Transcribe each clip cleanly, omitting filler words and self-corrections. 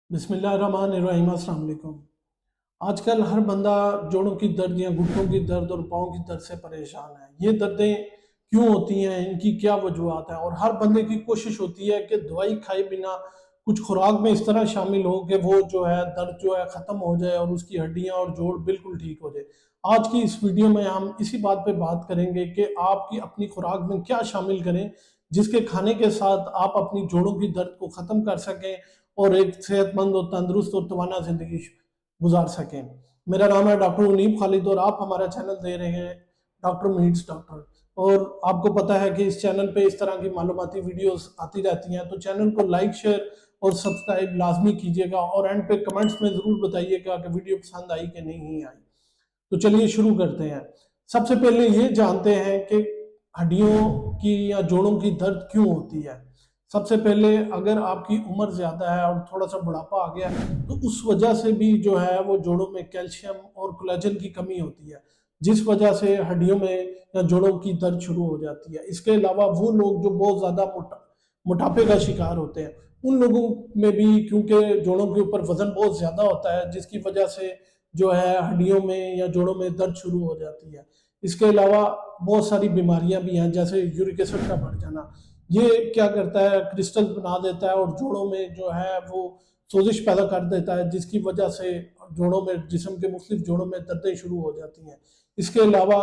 बिस्मिल्लाहिर्रहमानिर्रहीम, अस्सलाम वालेकुम। आजकल हर बंदा जोड़ों की दर्द या घुटनों की दर्द और पाँव की दर्द से परेशान है। ये दर्दें क्यों होती हैं, इनकी क्या वजूहत है? और हर बंदे की कोशिश होती है कि दवाई खाए बिना कुछ खुराक में इस तरह शामिल हो कि वो जो है दर्द जो है ख़त्म हो जाए और उसकी हड्डियाँ और जोड़ बिल्कुल ठीक हो जाए। आज की इस वीडियो में हम इसी बात पे बात करेंगे कि आपकी अपनी खुराक में क्या शामिल करें, जिसके खाने के साथ आप अपनी जोड़ों की दर्द को ख़त्म कर सकें और एक सेहतमंद और तंदुरुस्त और तवाना ज़िंदगी गुजार सकें। मेरा नाम है डॉक्टर मुनीब खालिद और आप हमारा चैनल दे रहे हैं डॉक्टर मीट्स डॉक्टर। और आपको पता है कि इस चैनल पे इस तरह की मालूमाती वीडियोस आती रहती हैं, तो चैनल को लाइक, शेयर और सब्सक्राइब लाजमी कीजिएगा और एंड पे कमेंट्स में ज़रूर बताइएगा कि वीडियो पसंद आई कि नहीं आई। तो चलिए शुरू करते हैं। सबसे पहले ये जानते हैं कि हड्डियों की या जोड़ों की दर्द क्यों होती है। सबसे पहले अगर आपकी उम्र ज़्यादा है और थोड़ा सा बुढ़ापा आ गया है, तो उस वजह से भी जो है वो जोड़ों में कैल्शियम और कोलेजन की कमी होती है, जिस वजह से हड्डियों में या जोड़ों की दर्द शुरू हो जाती है। इसके अलावा वो लोग जो बहुत ज़्यादा मोटापे का शिकार होते हैं, उन लोगों में भी क्योंकि जोड़ों के ऊपर वजन बहुत ज़्यादा होता है, जिसकी वजह से जो है हड्डियों में या जोड़ों में दर्द शुरू हो जाती है। इसके अलावा बहुत सारी बीमारियां भी हैं, जैसे यूरिक एसिड का बढ़ जाना। ये क्या करता है, क्रिस्टल बना देता है और जोड़ों में जो है वो सोजिश पैदा कर देता है, जिसकी वजह से जोड़ों में, जिस्म के मुख्तलिफ जोड़ों में दर्दें शुरू हो जाती हैं। इसके अलावा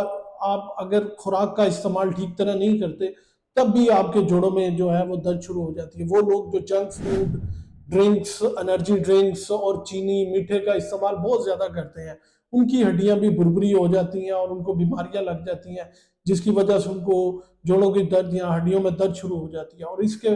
आप अगर खुराक का इस्तेमाल ठीक तरह नहीं करते, तब भी आपके जोड़ों में जो है वो दर्द शुरू हो जाती है। वो लोग जो junk food, drinks, energy drinks और चीनी मीठे का इस्तेमाल बहुत ज़्यादा करते हैं, उनकी हड्डियां भी भुरभुरी हो जाती हैं और उनको बीमारियां लग जाती हैं, जिसकी वजह से उनको जोड़ों की दर्द या हड्डियों में दर्द शुरू हो जाती है। और इसके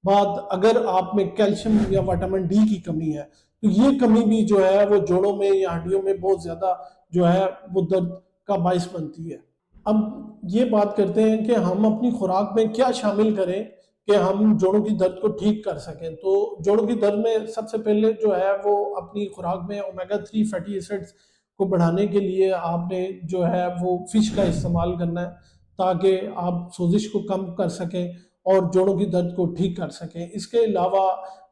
बाद अगर आप में कैल्शियम या विटामिन डी की कमी है, तो ये कमी भी जो है वो जोड़ों में या हड्डियों में बहुत ज़्यादा जो है वो दर्द का बायस बनती है। अब ये बात करते हैं कि हम अपनी खुराक में क्या शामिल करें कि हम जोड़ों की दर्द को ठीक कर सकें। तो जोड़ों की दर्द में सबसे पहले जो है वो अपनी खुराक में ओमेगा 3 फैटी एसिड्स को बढ़ाने के लिए आपने जो है वो फिश का इस्तेमाल करना है, ताकि आप सोजिश को कम कर सकें और जोड़ों की दर्द को ठीक कर सकें। इसके अलावा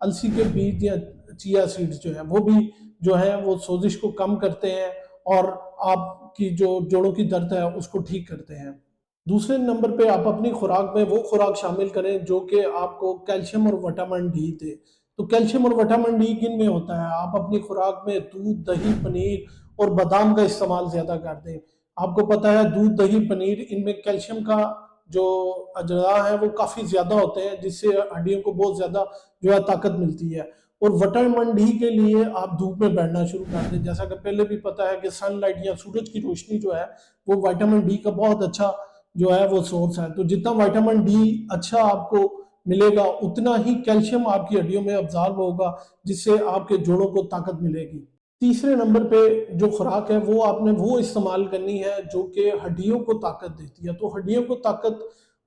अलसी के बीज या चिया सीड्स जो है वो भी जो है वो सोजिश को कम करते हैं और आपकी जो जोड़ों की दर्द है उसको ठीक करते हैं। दूसरे नंबर पे आप अपनी खुराक में वो खुराक शामिल करें जो कि आपको कैल्शियम और विटामिन डी दे। तो कैल्शियम और विटामिन डी किन में होता है? आप अपनी खुराक में दूध, दही, पनीर और बादाम का इस्तेमाल ज़्यादा कर दें। आपको पता है दूध, दही, पनीर, इनमें कैल्शियम का जो अजरा है वो काफ़ी ज़्यादा होते हैं, जिससे हड्डियों को बहुत ज़्यादा जो है ताकत मिलती है। और विटामिन डी के लिए आप धूप में बैठना शुरू कर दें। जैसा कि पहले भी पता है कि सनलाइट या सूरज की रोशनी जो है वो विटामिन डी का बहुत अच्छा जो है वो सोर्स है। तो जितना विटामिन डी अच्छा आपको मिलेगा, उतना ही कैल्शियम आपकी हड्डियों में अब्जॉर्ब होगा, जिससे आपके जोड़ों को ताकत मिलेगी। तीसरे नंबर पे जो खुराक है वो आपने वो इस्तेमाल करनी है जो कि हड्डियों को ताकत देती है। तो हड्डियों को ताकत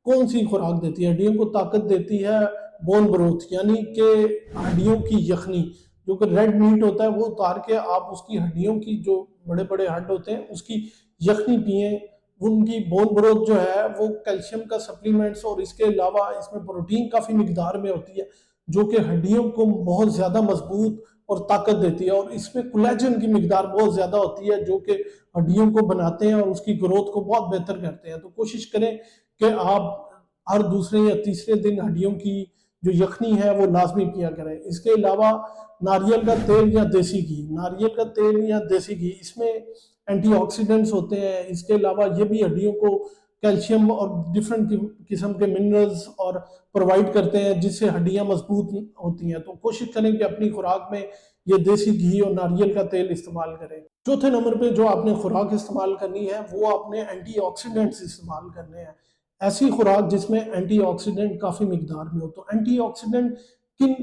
कौन सी खुराक देती है? हड्डियों को ताकत देती है बोन ब्रोथ, यानी कि हड्डियों की यखनी। जो कि रेड मीट होता है वो उतार के आप उसकी हड्डियों की, जो बड़े बड़े हड्ड होते हैं, उसकी यखनी पिए। उनकी बोन ब्रोथ जो है वो कैल्शियम का सप्लीमेंट्स और इसके अलावा इसमें प्रोटीन काफ़ी मिकदार में होती है, जो कि हड्डियों को बहुत ज़्यादा मजबूत और ताकत देती है। और इसमें कोलेजन की मिकदार बहुत ज़्यादा होती है, जो कि हड्डियों को बनाते हैं और उसकी ग्रोथ को बहुत बेहतर करते हैं। तो कोशिश करें कि आप हर दूसरे या तीसरे दिन हड्डियों की जो यखनी है वो लाजमी पिया करें। इसके अलावा नारियल का तेल या देसी घी, नारियल का तेल या देसी घी, इसमें एंटीऑक्सीडेंट्स होते हैं। इसके अलावा ये भी हड्डियों को कैल्शियम और डिफरेंट किस्म के मिनरल्स और प्रोवाइड करते हैं, जिससे हड्डियां मजबूत होती हैं। तो कोशिश करें कि अपनी खुराक में ये देसी घी और नारियल का तेल इस्तेमाल करें। चौथे नंबर पे जो आपने खुराक इस्तेमाल करनी है वो आपने एंटीऑक्सीडेंट्स इस्तेमाल करने हैं। ऐसी खुराक जिसमें एंटीऑक्सीडेंट काफ़ी मिकदार में हो। तो एंटीऑक्सीडेंट किन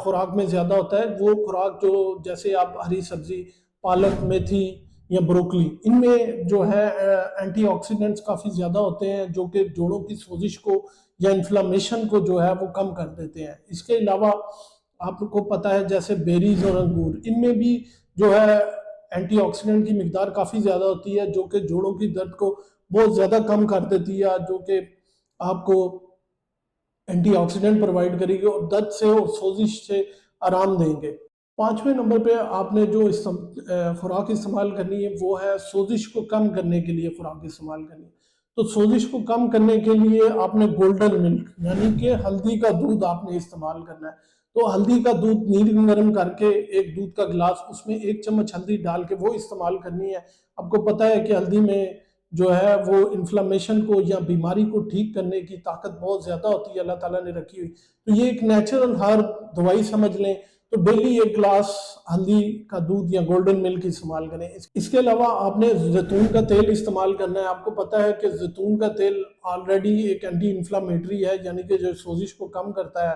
खुराक में ज़्यादा होता है? वो खुराक जो, जैसे आप हरी सब्जी, पालक, मेथी या ब्रोकली, इनमें जो है एंटीऑक्सीडेंट्स काफ़ी ज़्यादा होते हैं, जो कि जोड़ों की सोजिश को या इन्फ्लामेशन को जो है वो कम कर देते हैं। इसके अलावा आपको पता है जैसे बेरीज और अंगूर, इनमें भी जो है एंटीऑक्सीडेंट की मिकदार काफ़ी ज़्यादा होती है, जो कि जोड़ों की दर्द को बहुत ज़्यादा कम कर देती है, जो कि आपको एंटीऑक्सीडेंट प्रोवाइड करेगी और दर्द से और सोजिश से आराम देंगे। 5वें नंबर पे आपने जो खुराक इस्तेमाल करनी है वो है सोजिश को कम करने के लिए खुराक इस्तेमाल करनी है। तो सोजिश को कम करने के लिए आपने गोल्डन मिल्क यानी कि हल्दी का दूध आपने इस्तेमाल करना है। तो हल्दी का दूध नीर गर्म करके एक दूध का गिलास उसमें 1 चम्मच हल्दी डाल के वो इस्तेमाल करनी है। आपको पता है कि हल्दी में जो है वो इन्फ्लेमेशन को या बीमारी को ठीक करने की ताकत बहुत ज़्यादा होती है, अल्लाह ताला ने रखी हुई। तो ये एक नेचुरल हर्ब दवाई समझ लें। तो डेली 1 ग्लास हल्दी का दूध या गोल्डन मिल्क इस्तेमाल करें। इसके अलावा आपने जैतून का तेल इस्तेमाल करना है। आपको पता है कि जैतून का तेल ऑलरेडी एक एंटी इन्फ्लामेटरी है, यानी कि जो सोजिश को कम करता है।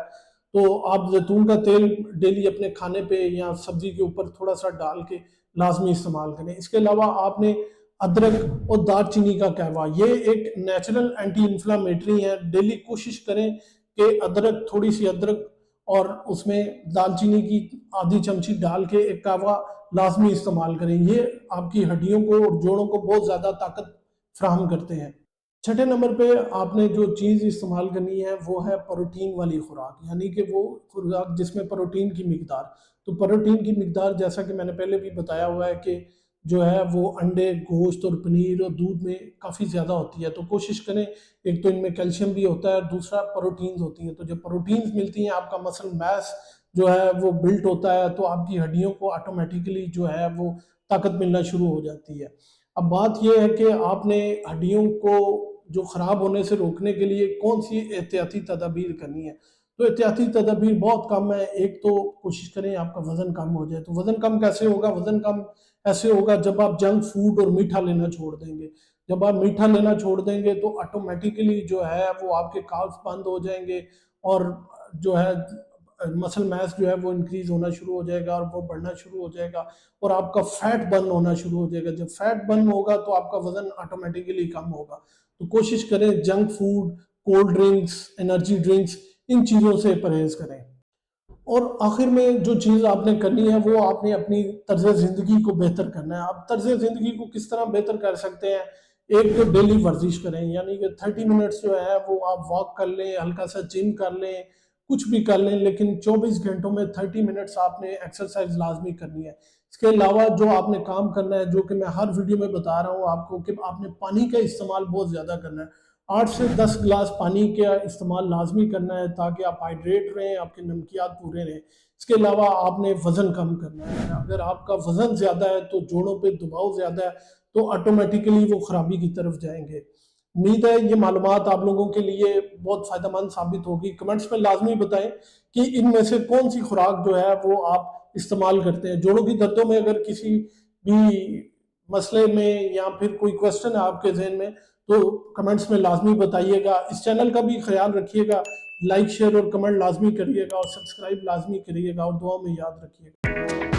तो आप जैतून का तेल डेली अपने खाने पे या सब्जी के ऊपर थोड़ा सा डाल के लाजमी इस्तेमाल करें। इसके अलावा आपने अदरक और दालचीनी का कहवा, ये एक नेचुरल एंटी इन्फ्लामेटरी है। डेली कोशिश करें कि अदरक, थोड़ी सी अदरक और उसमें दालचीनी की आधी चमची डाल के एक कहवा लाजमी इस्तेमाल करें। ये आपकी हड्डियों को और जोड़ों को बहुत ज़्यादा ताकत फ्राहम करते हैं। छठे नंबर पे आपने जो चीज़ इस्तेमाल करनी है वो है प्रोटीन वाली खुराक, यानी कि वो खुराक जिसमें प्रोटीन की मिकदार। तो प्रोटीन की मिकदार जैसा कि मैंने पहले भी बताया हुआ है कि जो है वो अंडे, गोश्त और पनीर और दूध में काफ़ी ज़्यादा होती है। तो कोशिश करें, एक तो इनमें कैल्शियम भी होता है, दूसरा प्रोटीन्स होती हैं। तो जब प्रोटीन्स मिलती हैं आपका मसल मास जो है वो बिल्ट होता है, तो आपकी हड्डियों को ऑटोमेटिकली जो है वो ताकत मिलना शुरू हो जाती है। अब बात यह है कि आपने हड्डियों को जो ख़राब होने से रोकने के लिए कौन सी एहतियाती तदाबीर करनी है। तो एहतियाती तदाबीर बहुत कम है। एक तो कोशिश करें आपका वज़न कम हो जाए। तो वज़न कम कैसे होगा? वज़न कम ऐसे होगा जब आप जंक फूड और मीठा लेना छोड़ देंगे। जब आप मीठा लेना छोड़ देंगे तो ऑटोमेटिकली जो है वो आपके कार्ब्स बंद हो जाएंगे और जो है मसल मास जो है वो इंक्रीज होना शुरू हो जाएगा और वो बढ़ना शुरू हो जाएगा और आपका फैट बर्न होना शुरू हो जाएगा। जब फैट बर्न होगा तो आपका वजन ऑटोमेटिकली कम होगा। तो कोशिश करें junk food, cold drinks, energy drinks, इन चीज़ों से परहेज करें। और आखिर में जो चीज़ आपने करनी है वो आपने अपनी तर्ज ज़िंदगी को बेहतर करना है। आप तर्ज ज़िंदगी को किस तरह बेहतर कर सकते हैं? एक तो डेली वर्जिश करें, यानी कि 30 मिनट्स जो है वो आप वॉक कर लें, हल्का सा जिम कर लें, कुछ भी कर लें, लेकिन 24 घंटों में 30 मिनट्स आपने एक्सरसाइज लाजमी करनी है। इसके अलावा जो आपने काम करना है, जो कि मैं हर वीडियो में बता रहा हूँ आपको, कि आपने पानी का इस्तेमाल बहुत ज़्यादा करना है। 8 से 10 गिलास पानी का इस्तेमाल लाजमी करना है ताकि आप हाइड्रेट रहें, आपके नमकियात पूरे रहें। इसके अलावा आपने वज़न कम करना है। अगर आपका वज़न ज़्यादा है तो जोड़ों पे दबाव ज़्यादा है, तो ऑटोमेटिकली वो खराबी की तरफ जाएंगे। उम्मीद है ये मालूमात आप लोगों के लिए बहुत फ़ायदेमंद साबित होगी। कमेंट्स में लाजमी बताएं कि इनमें से कौन सी खुराक जो है वो आप इस्तेमाल करते हैं। जोड़ों की दर्दों में अगर किसी भी मसले में या फिर कोई क्वेश्चन है आपके जहन में, तो कमेंट्स में लाजमी बताइएगा। इस चैनल का भी ख्याल रखिएगा, लाइक शेयर और कमेंट लाजमी करिएगा और सब्सक्राइब लाजमी करिएगा और दुआ में याद रखिएगा।